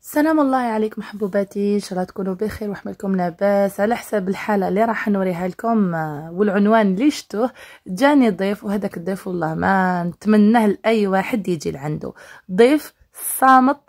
سلام الله عليكم حبوباتي، ان شاء الله تكونوا بخير وحملكم لاباس. على حساب الحاله اللي راح نوريها لكم والعنوان اللي شفتوه، جاني ضيف، وهذاك الضيف والله ما نتمناه لاي واحد يجي لعنده. ضيف صامت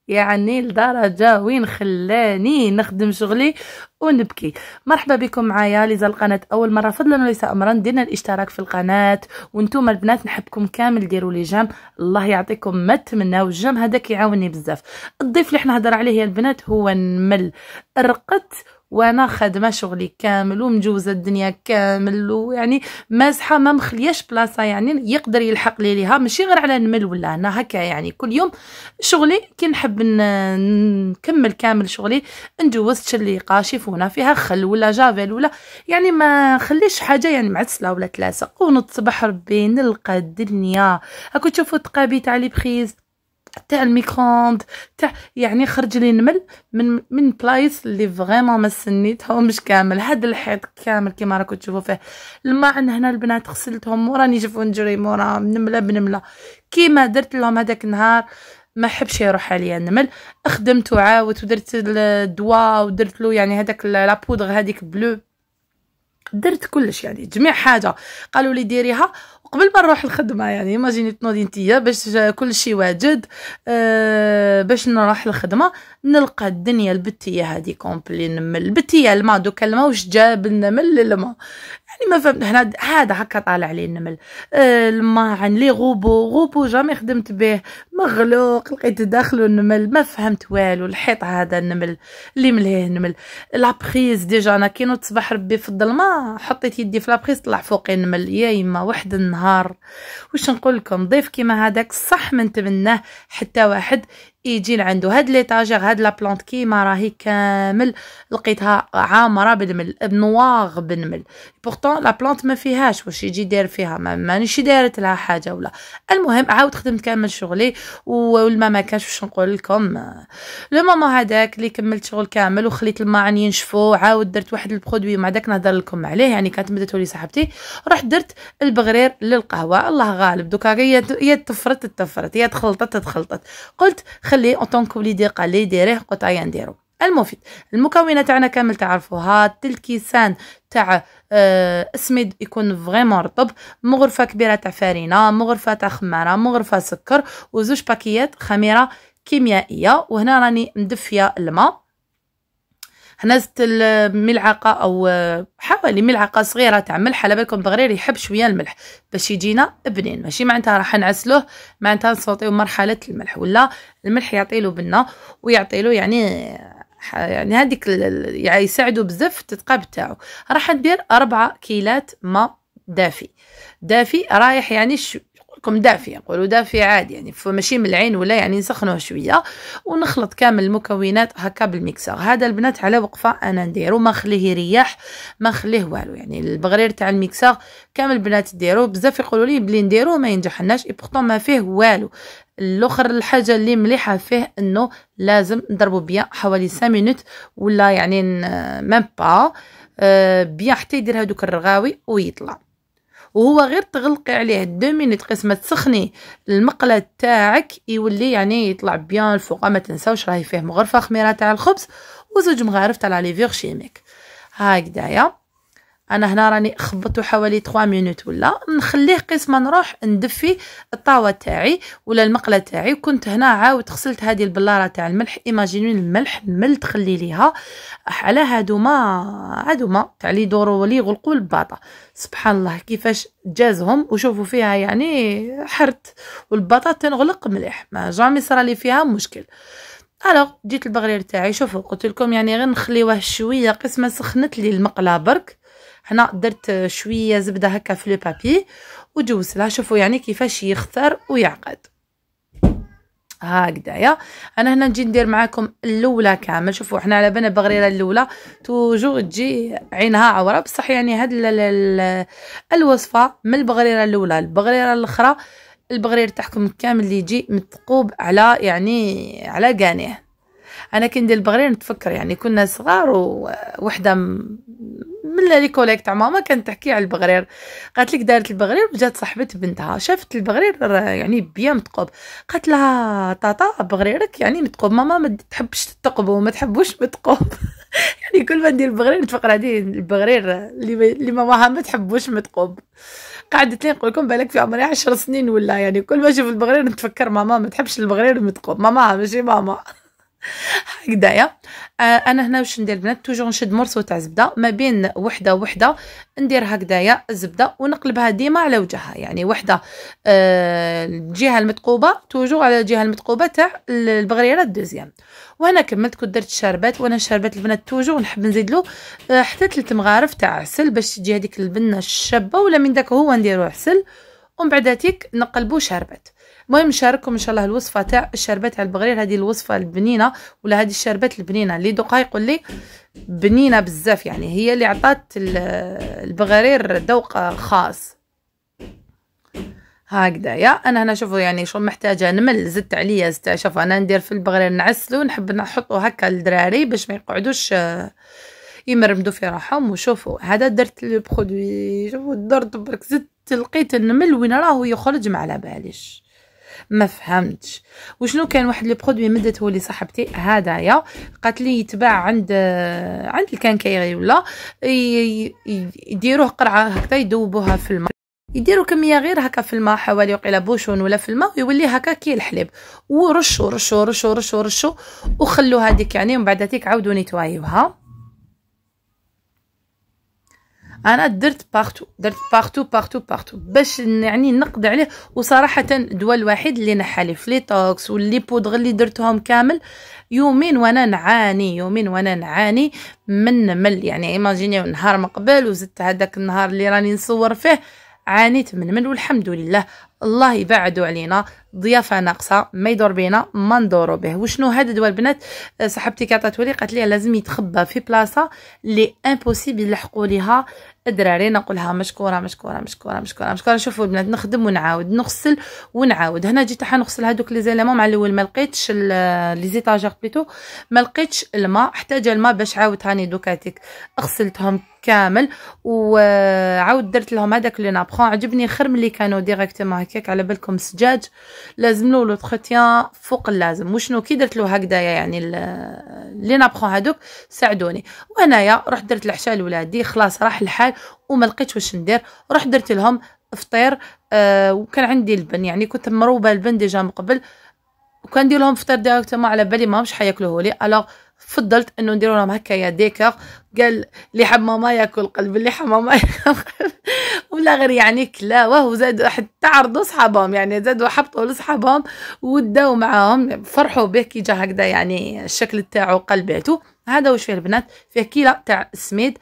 يعني لدرجه وين خلاني نخدم شغلي ونبكي. مرحبا بكم معايا لذا القناه اول مره، فضلا وليس امرا ديرنا الاشتراك في القناه، وانتم البنات نحبكم كامل ديروا لي جام، الله يعطيكم ما تمناو. الجام هذا كيعاوني بزاف. الضيف اللي حنا هضر عليه يا البنات هو نمل رقت، وانا خادمه شغلي كامل ومجوزه الدنيا كامل، ويعني مازحه ما مخلياش بلاصه يعني يقدر يلحق لي ليها، ماشي غير على نمل ولا انا هكا. يعني كل يوم شغلي كي نحب نكمل كامل شغلي نجوز تشليقه شيفونه فيها خل ولا جافيل ولا يعني ما خليش حاجه يعني معسله ولا تلاصق، ونتصبح ربي نلقى الدنيا هاكو تشوفوا التقابي تاع لي بخيز تاع الميكروند تاع يعني خرج لي نمل من بلايص اللي فريمون ما سنيتهم مش كامل. هذا الحيط كامل كيما راكم تشوفوا فيه الماعن هنا البنات غسلتهم وراني جفوا نجري مورا نمله بنمله كيما درت لهم هذاك النهار. ما حبش يروح عليا النمل، خدمت وعاودت ودرت الدواء ودرت له يعني هذاك لا بودغ هذيك بلو، درت كلش يعني جميع حاجه قالوا لي ديريها. وقبل ما نروح الخدمه يعني ايماجيني تنوضي نتيا باش كل شيء واجد باش نروح الخدمه نلقى الدنيا البتيه هذه كومبلي نمل. البتيه الماء دوكا الماء واش جاب النمل للماء يعني ما فهمت. هنا هذا هكا طالع عليه النمل. الماء عن لي غوبو جامي خدمت به مغلوق، لقيت داخله النمل ما فهمت والو. الحيط هذا النمل اللي ملهيه النمل. لابريز ديجا انا كي نوض صباح ربي في الظلمه حطيت يدي في لابريز طلع فوقي النمل. يا يما واحد النهار واش نقول لكم، ضيف كيما هذاك صح ما نتمناه حتى واحد يجي لعنده. هاد ليطاجير هاد لا بلانت كيما راهي كامل لقيتها عامره بالنمل بنواغ بالنمل. بورطون لا بلانت ما فيهاش واش يجي داير فيها، مانيش دارت لها حاجه ولا. المهم عاود خدمت كامل شغلي والما ما كانش واش نقول لكم. لو ماما هذاك اللي كملت شغل كامل وخليت الماء ينشفوا، عاود درت واحد البرودوي مع داك نهضر لكم عليه يعني كانت مدته لي صاحبتي. رحت درت البغرير للقهوه، الله غالب دوكا يا تفرت يا تخلطت. قلت خليه اونطونكو وليدي قال لي ديريه، قلت ايا نديرو. المفيد المكونات تاعنا كامل تعرفوها. تلكيسان تاع اسميد يكون فريمون رطب، مغرفه كبيره تاع فرينه، مغرفه تاع خماره، مغرفه سكر، وزوج باكيات خميره كيميائيه. وهنا راني مدفيه الماء. هنا زدت الملعقه او حوالي ملعقه صغيره تاع ملح. على بالكم بغرير يحب شويه الملح باش يجينا بنين، ماشي معناتها راح نعسلوه معناتها نصوطيو مرحله الملح، ولا الملح يعطي له بنه ويعطي له يعني هذيك يعني يساعدوا بزاف في التثقاب تاعو. راح ندير 4 كيلات ماء دافي رايح يعني لكم دافي، نقولوا دافي عادي يعني ماشي من العين ولا يعني نسخنوه شويه، ونخلط كامل المكونات هكا بالميكسر. هذا البنات على وقفه انا نديرو، ما خليه يريح ما خليه والو. يعني البغرير تاع الميكسر كامل البنات ديرو، بزاف يقولوا لي بلي نديرو ما ينجحناش بورطون ما فيه والو. الاخر الحاجه اللي مليحه فيه انه لازم نضربو بيان حوالي 5 مينوت ولا يعني ميم با بيان حتى يدير هذوك الرغاوي ويطلع. وهو غير تغلقي عليه 2 مينوت قيس ما تسخني المقله تاعك يولي يعني يطلع بيان الفوق. ما تنساوش راهي فيه مغرفه خميره تاع الخبز وزوج مغارف تاع لا ليفور شيميك هكذايا. انا هنا راني خبطته حوالي 3 مينوت ولا نخليه قيس ما نروح ندفي الطاوه تاعي ولا المقله تاعي. وكنت هنا عاود غسلت هذه البلاره تاع الملح. ايماجيني الملح نمل تخلي ليها على هادوما تاع لي دورو ولي يغلقوا الباطه. سبحان الله كيفاش جازهم وشوفوا فيها يعني حرت، والباطه تنغلق مليح ما جامي صرا لي فيها مشكل. الوغ جيت البغرير تاعي شوفوا قلت لكم يعني غير نخليوه شويه قيس ما سخنت لي المقله برك. هنا درت شويه زبده هكا في لو بابي وجوز لها. شوفوا يعني كيفاش يخثر ويعقد هكذايا. انا هنا نجي ندير معاكم الاولى كامل. شوفوا احنا على بالنا بغريره الاولى توجو تجي عينها عوره، بصح يعني هاد الوصفه من البغريره الاولى البغريره الاخرى البغرير تاعكم كامل اللي يجي متقوب على يعني على قانيه. انا كي ندير البغرير نتفكر يعني كنا صغار ووحده من لي كوليك تاع ماما كانت تحكي على البغرير، قالت لك دارت البغرير وجات صاحبه بنتها شافت البغرير يعني بيان متقوب، قالت لها طاطا بغريرك يعني متقوب، ماما ما تحبش تتقب وما تحبوش متقوب. يعني كل ما ندير البغرير نتفكر هذه البغرير اللي ماماها ما تحبوش متقوب. قعدت لي نقول لكم بالك في عمري 10 سنين ولا، يعني كل ما نشوف البغرير نتفكر ماما ما تحبش البغرير المتقوب، ماما ماشي ماما. هكذايا. انا هنا واش ندير البنات، توجور نشد مرصو تاع زبده ما بين وحده وحده، ندير هكذايا الزبده ونقلبها ديما على وجهها، يعني وحده الجهه المثقوبه توجور على الجهه المثقوبه تاع البغريره الدوزيام. وانا كملت كنت درت الشربات، وانا الشربات البنات توجور نحب نزيد له حتى 3 مغارف تاع عسل باش تجي هذيك البنه الشابه، ولا من داك هو نديرو عسل ومن بعداتيك نقلبو شربات. المهم نشارككم ان شاء الله الوصفه تاع الشربات تاع البغرير، هذه الوصفه البنينه ولا هذه الشربات البنينه اللي دوقها يقول لي بنينه بزاف، يعني هي اللي عطات البغرير ذوق خاص. هكذايا. انا هنا شوفوا يعني شو محتاجه نمل، زدت عليا شوفوا انا ندير في البغرير نعسلو، نحب نحطو هكا للدراري باش ما يقعدوش يمرمدوا في راحهم. وشوفوا هذا درت لو برودوي، شوفوا درت برك زدت لقيت النمل وين راهو يخرج ما على باليش، ما فهمتش وشنو كان. واحد لي برودوي مدته لي صاحبتي هدايا، قالت لي يتباع عند الكانكايري ولا يديروه قرعه هكذا يذوبوها في الماء، يديروا كميه غير هكا في الماء حوالي وقيله بوشون ولا في الماء، ويولي هكا كي الحليب، ورشوا رشوا رشوا رشوا رشوا وخلوا هذيك يعني، ومن بعد هذيك عاودوا نيتوايوها. انا درت بارتو باش يعني نقضي عليه. وصراحه الدواء الوحيد اللي نحالي فليتوكس واللي بودغ اللي درتهم كامل يومين وانا نعاني من مل، يعني ايماجينيو نهار ما قبل وزدت هذاك النهار اللي راني نصور فيه عانيت من مل. والحمد لله الله يبعدوا علينا ضيافه ناقصه، ما يدور بينا ما ندورو به. وشنو هذا دواء البنات صاحبتي كعطاتو لي، قالت لي لازم يتخبى في بلاصه لي امبوسيبل يلحقوا ليها الدراري. نقولها مشكوره مشكوره مشكوره مشكوره مشكوره. شوفوا البنات نخدم ونعاود نغسل ونعاود. هنا جيت حنغسل هذوك لي زيليمون مع الاول ما لقيتش لي زيتاجير بليتو، ما لقيتش الماء، احتاج الماء باش عاود هاني دوكاتيك غسلتهم كامل وعاود درت لهم هذاك لي نابخون. عجبني خير ملي كانوا ديريكتومون هكاك، على بالكم سجاج لازم له لوتروتيان فوق اللازم. وشنو كي درت له هكذايا يعني لي نابخون هذوك ساعدوني. وهنايا رحت درت العشاء لولادي، خلاص راح الحال وما لقيتش واش ندير، رحت درت لهم فطير. وكان عندي البن، يعني كنت مروبه البن ديجا من قبل، وكان ندير لهم فطير ديريكتومون على بالي ماهمش حياكلوه لي. الوغ فضلت انه ندير لهم هكايا ديكور، قال اللي حب ماما ياكل قلب، اللي حب ماما ياكل قلب ولا غير يعني كلاوه. وزادوا حتى عرضوا صحابهم، يعني زادوا حبطوا لصحابهم وداو معاهم فرحوا به كي جا هكذا يعني الشكل تاعو قلباتو. هذا واش فيه البنات، فيه كيله تاع السميد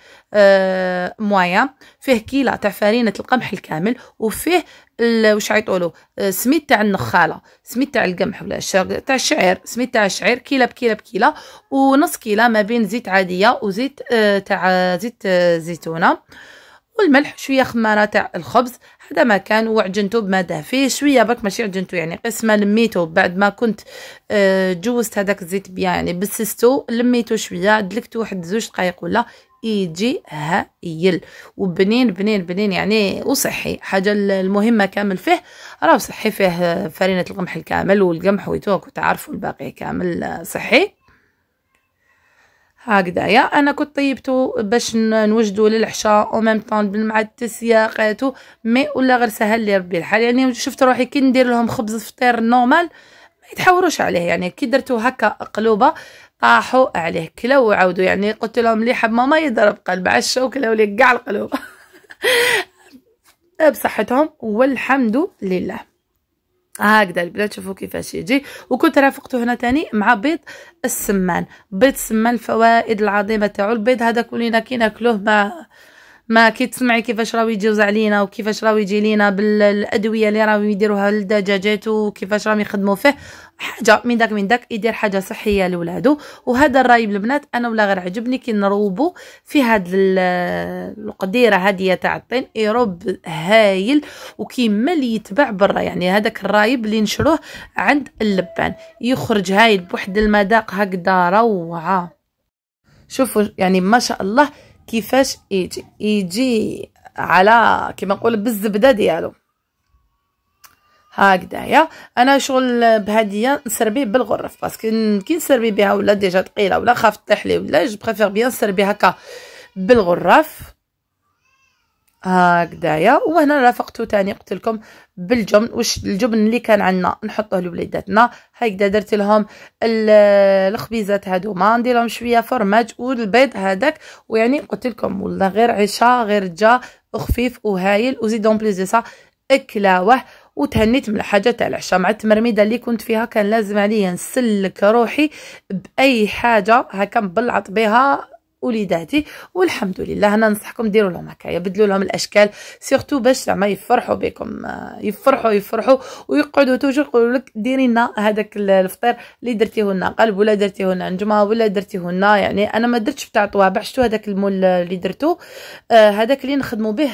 مويا، فيه كيله تاع فرينه القمح الكامل، وفيه واش يقولوا سميد تاع النخاله، سميد تاع القمح ولا تاع الشعير، سميد تاع الشعير كيله بكيله بكيله، ونص كيله ما بين زيت عاديه وزيت تاع زيت زيتونه، والملح، شويه خماره تاع الخبز. هذا ما كان. وعجنته بما دافي شويه برك، ماشي عجنته يعني قسمه لميته بعد ما كنت جوزت هذاك الزيت بيان يعني بسستو، لميته شويه دلكته واحد 2 دقائق ولا يجي هايل وبنين بنين بنين يعني وصحي. حاجه المهمه كامل فيه راه صحي، فيه فرينه القمح الكامل والقمح ويتوك وتعرفوا الباقي كامل صحي. هكذايا انا كنت طيبته باش نوجدوا للعشاء او ميم طون مع التسياقاتو مي ولا غير سهل لي ربي الحال. يعني شفت روحي كي ندير لهم خبز فطير نورمال ما يتحوروش عليه، يعني كي درتو هكا قلوبه طاحوا عليه كلاو وعاودوا. يعني قلت لهم اللي حب ماما يضرب قلب عشا كلاو لي كاع القلوبه بصحتهم والحمد لله. هكذا البنات شوفوا كيفاش يجي. وكنت رافقته هنا تاني مع بيض السمان. بيض السمان الفوائد العظيمه تاعو البيض هذا كلنا كي ناكلوه ما كي تسمعي كيفاش راهو يجوز علينا وكيفاش راهو يجي لينا بالادويه اللي راهو يديروها للدجاجات وكيفاش راهم يخدموا فيه، حاجه من داك يدير حاجه صحيه لولادو. وهذا الرايب البنات انا ولا غير عجبني كي نروبو في هاد القديره هاديه تاع الطين، يروب هايل وكيما اللي يتباع برا. يعني هذاك الرايب اللي نشروه عند اللبان يخرج هايل بواحد المذاق هكذا روعه. شوفوا يعني ما شاء الله كيفاش يجي على كيما نقول بالزبده ديالو هكذايا. انا شغل بهاديه نسربيه بالغرف باسكو كي نسربي بها ولا ديجا ثقيله ولا خاف طيح لي ولا جو بريفير بيان نسربي هكا بالغرف هكذايا. وهنا رافقته تاني قلت لكم بالجبن، واش الجبن اللي كان عندنا نحطوه لوليداتنا هكذا. درت لهم الخبيزات هذوما، ندير لهم شويه فرماج والبيض هذاك، ويعني قلت لكم والله غير عشاء غير جا خفيف وهايل. وزيد اون بليس دو سا اكلاوه وتهنيت من الحاجه تاع العشاء مع التمرميده اللي كنت فيها. كان لازم عليا نسلك روحي باي حاجه هكا نبلعط بها وليداتي، والحمد لله. انا ننصحكم ديروا لهم هكايا، بدلوا لهم الاشكال سورتو باش زعما يفرحوا بكم، يفرحوا ويقعدوا توجور يقولوا لك ديري لنا هذاك الفطير اللي درتيه لنا قلب ولا درتيه لنا نجمه ولا درتيه لنا. يعني انا ما درتش بتاع طوابع، شفتوا هذاك المول اللي درتو هذاك اللي نخدموا به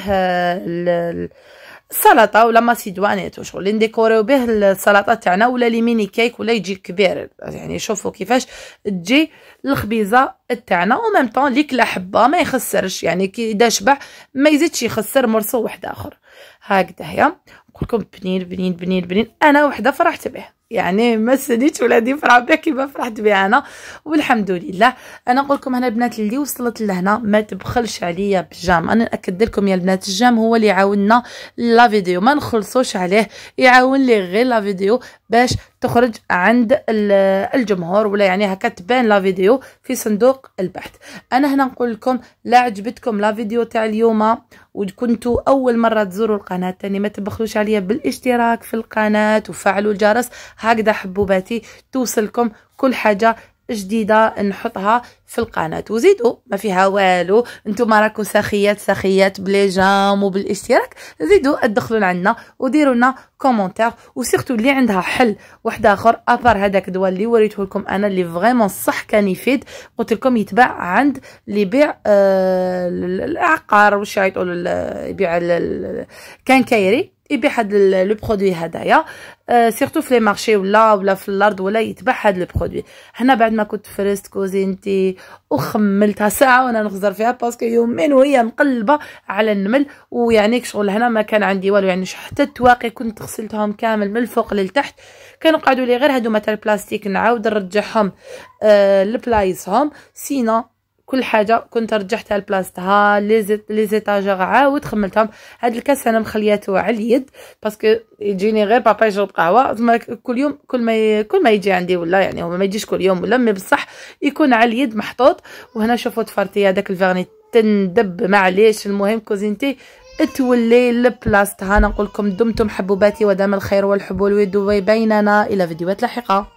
السلطه ولا ماسيدوانيت وشغل اللي نديكوريو به السلطه تاعنا ولا لي ميني كيك ولا يجي كبير. يعني شوفوا كيفاش تجي الخبيزه تاعنا وميم طون اللي كلا حبه ما يخسرش، يعني كي اذا شبع ما يزيدش يخسر مرسو واحد اخر هكذايا. نقول لكم بنين بنين بنين بنين، انا وحده فرحت به، يعني ما سنيتش ولادي يفرحوا به كيما فرحت به انا والحمد لله. انا نقول لكم هنا البنات اللي وصلت لهنا ما تبخلش عليا بالجام. انا ناكد لكم يا البنات الجام هو اللي يعاوننا لا فيديو، ما نخلصوش عليه، يعاون لي غير لا فيديو باش تخرج عند الجمهور ولا يعني هكا تبان لا فيديو في صندوق البحث. انا هنا نقول لكم لا عجبتكم لا فيديو تاع اليوم وكنتوا اول مره تزوروا القناه تاني ما تبخلوش عليا بالاشتراك في القناه وفعلوا الجرس، هكذا حبوباتي توصلكم كل حاجه جديده نحطها في القناه. وزيدوا ما فيها والو، انتم راكم سخيات بلي جام وبالاشتراك، زيدوا ادخلوا لعنا وديروا لنا كومونتير. وسيرتو اللي عندها حل واحد اخر ابار هذاك الدواء اللي وريته لكم انا اللي فريمون صح كان يفيد، قلت لكم يتباع عند اللي يبيع العقار واش يقولوا يبيع كان كايري يبيع هاد لو برودوي هدايا سيرتو في لي مارشي ولا في الارض ولا يتباع هاد لو برودوي. هنا بعد ما كنت فرست كوزينتي وخملتها ساعه وانا نخزر فيها باسكو يومين وهي مقلبه على النمل، ويعني شغل هنا ما كان عندي والو، يعني حتى التواقي كنت غسلتهم كامل من الفوق للتحت، كانوا قعدوا لي غير هادو تاع البلاستيك نعاود نرجعهم لبلايصهم. سينا كل حاجه كنت رجعتها لبلاصتها، لي زيتاجور عاود خملتهم. هاد الكاس انا مخلياته على اليد باسكو يجيني غير بابا يشرب قهوه كل يوم، كل ما يجي عندي ولا يعني هو ما يجيش كل يوم ولا مي بصح يكون على اليد محطوط. وهنا شوفوا تفرتي هذاك الفيرني تندب معليش. المهم كوزينتي تولي لبلاصتها. نقول لكم دمتم حبوباتي ودام الخير والحب والود بيننا، الى فيديوهات لاحقه.